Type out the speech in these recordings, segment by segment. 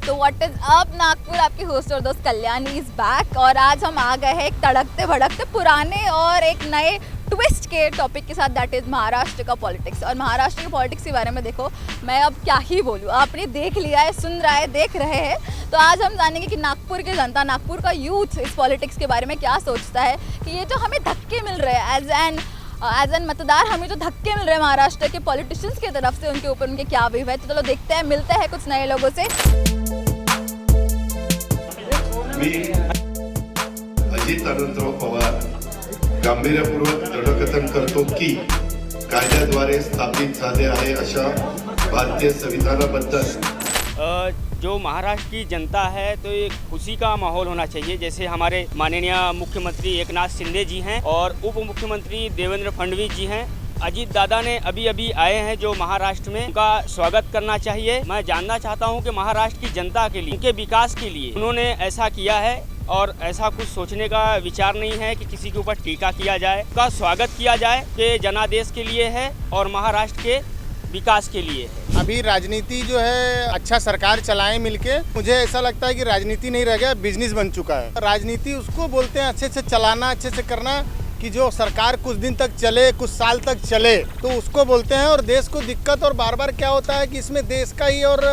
तो what is up Nagpur, आपकी host और दोस्त कल्याणी इज बैक। और आज हम आ गए हैं एक तड़कते भड़कते पुराने और एक नए ट्विस्ट के टॉपिक के साथ, दैट इज महाराष्ट्र का पॉलिटिक्स। और महाराष्ट्र के पॉलिटिक्स के बारे में देखो, मैं अब क्या ही बोलूँ, आपने देख लिया है, सुन रहा है, देख रहे हैं। तो आज हम जानेंगे कि नागपुर की जनता, नागपुर का यूथ इस पॉलिटिक्स के बारे में क्या सोचता है, कि ये जो हमें धक्के मिल रहे हैं एज एन मतदार, हमें जो धक्के मिल रहे हैं महाराष्ट्र के पॉलिटिशियंस की तरफ से, उनके ऊपर उनके क्या व्यू है। तो चलो देखते हैं, मिलते हैं कुछ नए लोगों से। मी अजित अनंतराव पवार गांभीर्यपूर्वक दृढकथन करतो की कायद्याद्वारे स्थापित झाले आहे अशा भारतीय संविधानाबद्दल जो महाराष्ट्र की जनता है तो ये खुशी का माहौल होना चाहिए। जैसे हमारे माननीय मुख्यमंत्री एकनाथ शिंदे जी हैं और उप मुख्यमंत्री देवेंद्र फडणवीस जी हैं। अजीत दादा ने अभी आए हैं जो महाराष्ट्र में, उनका स्वागत करना चाहिए। मैं जानना चाहता हूं कि महाराष्ट्र की जनता के लिए, उनके विकास के लिए उन्होंने ऐसा किया है और ऐसा कुछ सोचने का विचार नहीं है कि किसी के ऊपर टीका किया जाए। का स्वागत किया जाए कि जनादेश के लिए है और महाराष्ट्र के विकास के लिए है। अभी राजनीति जो है अच्छा सरकार चलाए मिलके, मुझे ऐसा लगता है कि राजनीति नहीं रह गया, बिजनेस बन चुका है। राजनीति उसको बोलते हैं अच्छे से चलाना, अच्छे से करना, कि जो सरकार कुछ दिन तक चले, कुछ साल तक चले, तो उसको बोलते हैं। और देश को दिक्कत और बार बार क्या होता है कि इसमें देश का ही और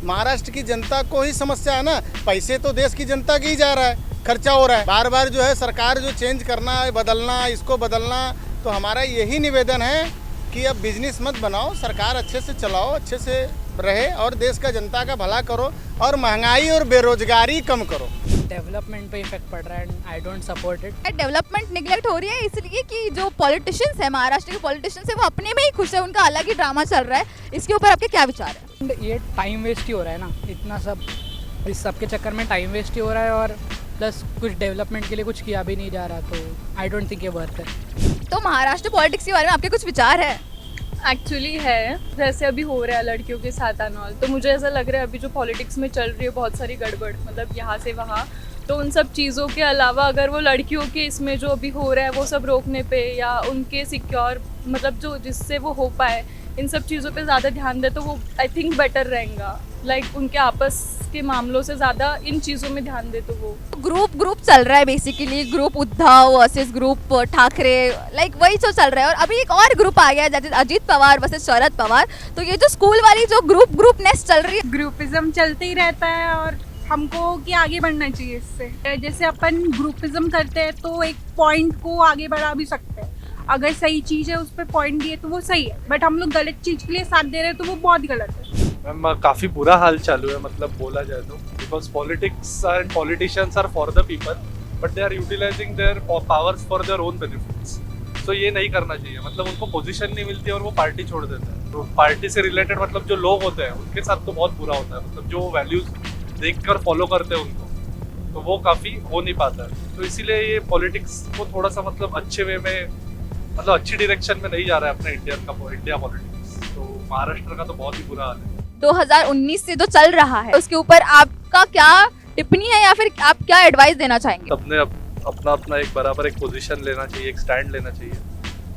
महाराष्ट्र की जनता को ही समस्या है ना। पैसे तो देश की जनता की ही जा रहा है, खर्चा हो रहा है, बार बार जो है सरकार जो चेंज करना, बदलना, इसको बदलना। तो हमारा यही निवेदन है कि अब बिजनेस मत बनाओ, सरकार अच्छे से चलाओ, अच्छे से रहे और देश का जनता का भला करो और महंगाई और बेरोजगारी कम करो। डेवलपमेंट पे इफेक्ट पड़ रहा है and I don't support it. Development neglect हो रही है इसलिए कि जो पॉलिटिशियंस है, महाराष्ट्र के पॉलिटिशियंस है, वो अपने में ही खुश है, उनका अलग ही ड्रामा चल रहा है। इसके ऊपर आपके क्या विचार है? ये टाइम वेस्ट ही हो रहा है ना, इतना सब, इस सब के चक्कर में टाइम वेस्ट ही हो रहा है और प्लस कुछ डेवलपमेंट के लिए कुछ किया भी नहीं जा रहा, तो आई डोंट थिंक ये वर्थ है। तो महाराष्ट्र पॉलिटिक्स के बारे में आपके कुछ विचार है? एक्चुअली है, जैसे अभी हो रहा है लड़कियों के साथ एनऑल, तो मुझे ऐसा लग रहा है अभी जो पॉलिटिक्स में चल रही है बहुत सारी गड़बड़, मतलब यहाँ से वहाँ, तो उन सब चीज़ों के अलावा अगर वो लड़कियों के इसमें जो अभी हो रहा है वो सब रोकने पे या उनके सिक्योर, मतलब जो जिससे वो हो पाए, इन सब चीज़ों पे ज़्यादा ध्यान दे तो वो आई थिंक बेटर रहेगा। लाइक उनके आपस के मामलों से ज़्यादा इन चीज़ों में ध्यान दे तो वो ग्रुप चल रहा है basically, group Uddhav versus group Thackeray, like वही जो चल रहा है। और अभी एक और ग्रुप आ गया है, अजीत पवार वर्सेस शरद पवार। तो ये जो स्कूल वाली जो ग्रुपनेस चल रही है, ग्रुपिज्म चलते ही रहता है और हमको कि आगे बढ़ना चाहिए इससे। जैसे अपन ग्रुपिज्म करते हैं तो एक पॉइंट को आगे बढ़ा भी सकते हैं, अगर सही चीज़ है उस पर पॉइंट दिए तो वो सही है, बट हम लोग गलत चीज़ के लिए साथ दे रहे हैं तो वो बहुत गलत है। मैम काफ़ी बुरा हाल चालू है, मतलब बोला जाए तो, because politics and politicians are for the people but they are utilising their powers for their own benefits. तो ये नहीं करना चाहिए, मतलब उनको पोजीशन नहीं मिलती और वो पार्टी छोड़ देते हैं। तो पार्टी से रिलेटेड मतलब जो लोग होते हैं उनके साथ तो बहुत बुरा होता है, मतलब जो वैल्यूज देखकर फॉलो करते हैं उनको, तो वो काफ़ी हो नहीं पाता है। तो इसीलिए ये पॉलिटिक्स को थोड़ा सा मतलब अच्छे वे में, मतलब अच्छी डायरेक्शन में नहीं जा रहा है अपने इंडिया पॉलिटिक्स। तो महाराष्ट्र का तो बहुत ही बुरा हाल है। 2019 से जो चल रहा है उसके ऊपर आपका क्या टिप्पणी है या फिर आप क्या एडवाइस देना चाहेंगे? सबने अपना एक बराबर एक पोजीशन लेना चाहिए, एक स्टैंड लेना चाहिए,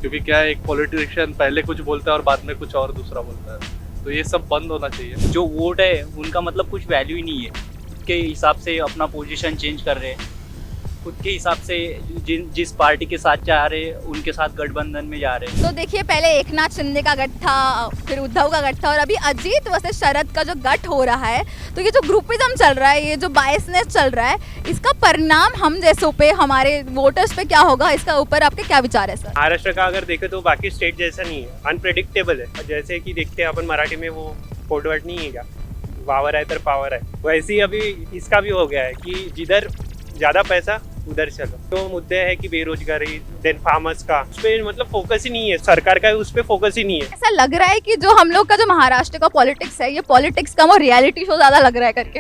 क्योंकि क्या है, एक पॉलिटिशियन पहले कुछ बोलता है और बाद में कुछ और दूसरा बोलता है, तो ये सब बंद होना चाहिए। जो वोट है उनका मतलब कुछ वैल्यू ही नहीं है, खुद के हिसाब से अपना पोजीशन चेंज कर रहे हैं, खुद के हिसाब से जिस पार्टी के साथ जा रहे हैं उनके साथ गठबंधन में जा रहे हैं। तो देखिए, पहले एकनाथ शिंदे का गठ था, फिर उद्धव का गठ था, और अभी अजीत वर्सेस शरद का जो गठ हो रहा है, तो ये जो ग्रुपिज्म चल रहा है, ये जो बायसनेस चल रहा है, इसका परिणाम हम जैसों पे, हमारे वोटर्स पे क्या होगा, इसका ऊपर आपके क्या विचार है सर? महाराष्ट्र का अगर देखें तो बाकी स्टेट जैसा नहीं है, अनप्रेडिक्टेबल है। जैसे कि देखते हैं अपन मराठी में वो कोडवर्ड नहीं है क्या, वावर है तर पावर है, वैसे ही अभी इसका भी हो गया है कि जिधर ज़्यादा पैसा उधर चलो। तो मुद्दे है कि बेरोजगारी, देन फार्मर्स का, उस पर मतलब फोकस ही नहीं है, सरकार का उस पर फोकस ही नहीं है। ऐसा लग रहा है कि जो हम लोग का जो महाराष्ट्र का पॉलिटिक्स है, ये पॉलिटिक्स कम और रियलिटी शो ज्यादा लग रहा है करके।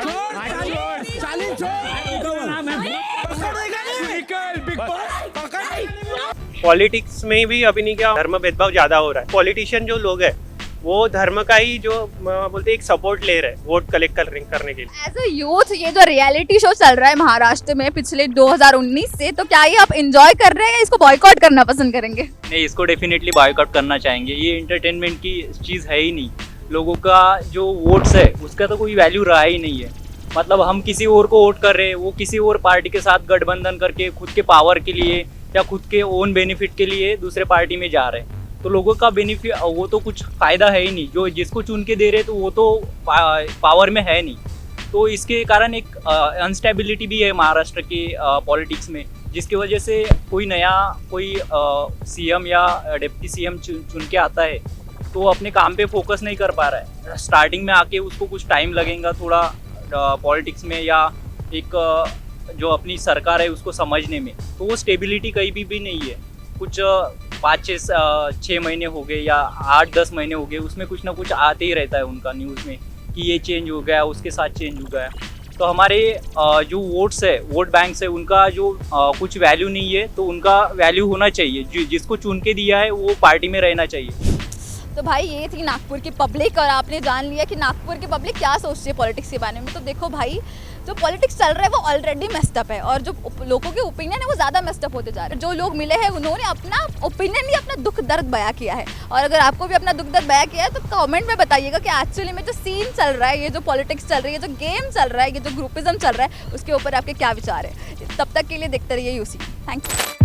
पॉलिटिक्स में भी अभी नहीं क्या धर्म भेदभाव ज्यादा हो रहा है। पॉलिटिशियन जो लोग है वो धर्म का ही जो बोलते एक सपोर्ट ले रहे हैं वोट कलेक्ट करने के लिए। एज अ यूथ, ये जो रियलिटी शो चल रहा है महाराष्ट्र में पिछले 2019 से, तो क्या ये आप एंजॉय कर रहे हैं या इसको बॉयकॉट करना पसंद करेंगे? नहीं, इसको डेफिनेटली बॉयकॉट करना चाहेंगे। ये एंटरटेनमेंट की चीज़ है ही नहीं, लोगों का जो वोट्स है उसका तो कोई वैल्यू रहा ही नहीं है। मतलब हम किसी और को वोट कर रहे हैं, वो किसी और पार्टी के साथ गठबंधन करके खुद के पावर के लिए या खुद के ओन बेनिफिट के लिए दूसरे पार्टी में जा रहे हैं। तो लोगों का बेनिफिट वो तो कुछ फ़ायदा है ही नहीं, जो जिसको चुन के दे रहे तो वो तो पावर में है नहीं। तो इसके कारण एक अनस्टेबिलिटी भी है महाराष्ट्र के पॉलिटिक्स में, जिसकी वजह से कोई सीएम या डिप्टी सीएम चुन के आता है तो वो अपने काम पे फोकस नहीं कर पा रहा है। स्टार्टिंग में आके उसको कुछ टाइम लगेगा थोड़ा पॉलिटिक्स में या एक जो अपनी सरकार है उसको समझने में, तो वो स्टेबिलिटी कहीं भी नहीं है। कुछ 5-6 महीने हो गए या 8-10 महीने हो गए, उसमें कुछ ना कुछ आते ही रहता है उनका न्यूज़ में कि ये चेंज हो गया, उसके साथ चेंज हो गया। तो हमारे जो वोट्स है, वोट बैंक्स है, उनका जो कुछ वैल्यू नहीं है, तो उनका वैल्यू होना चाहिए। जिसको चुन के दिया है वो पार्टी में रहना चाहिए। तो भाई ये थी नागपुर की पब्लिक, और आपने जान लिया कि नागपुर की पब्लिक क्या सोचती है पॉलिटिक्स के बारे में। तो देखो भाई, जो पॉलिटिक्स चल रहा है वो ऑलरेडी मेस्ड अप है, और जो लोगों के ओपिनियन है वो ज़्यादा मेस्ड अप होते जा रहे हैं। जो लोग मिले हैं उन्होंने अपना ओपिनियन नहीं, अपना दुख दर्द बयां किया है। और अगर आपको भी अपना दुख दर्द बयां किया है तो कमेंट में बताइएगा कि एक्चुअली में जो सीन चल रहा है, ये जो पॉलिटिक्स चल रही है, जो गेम चल रहा है, ये जो ग्रुपिज्म चल रहा है, उसके ऊपर आपके क्या विचार है। तब तक के लिए देखते रहिए यूसी। Thank you.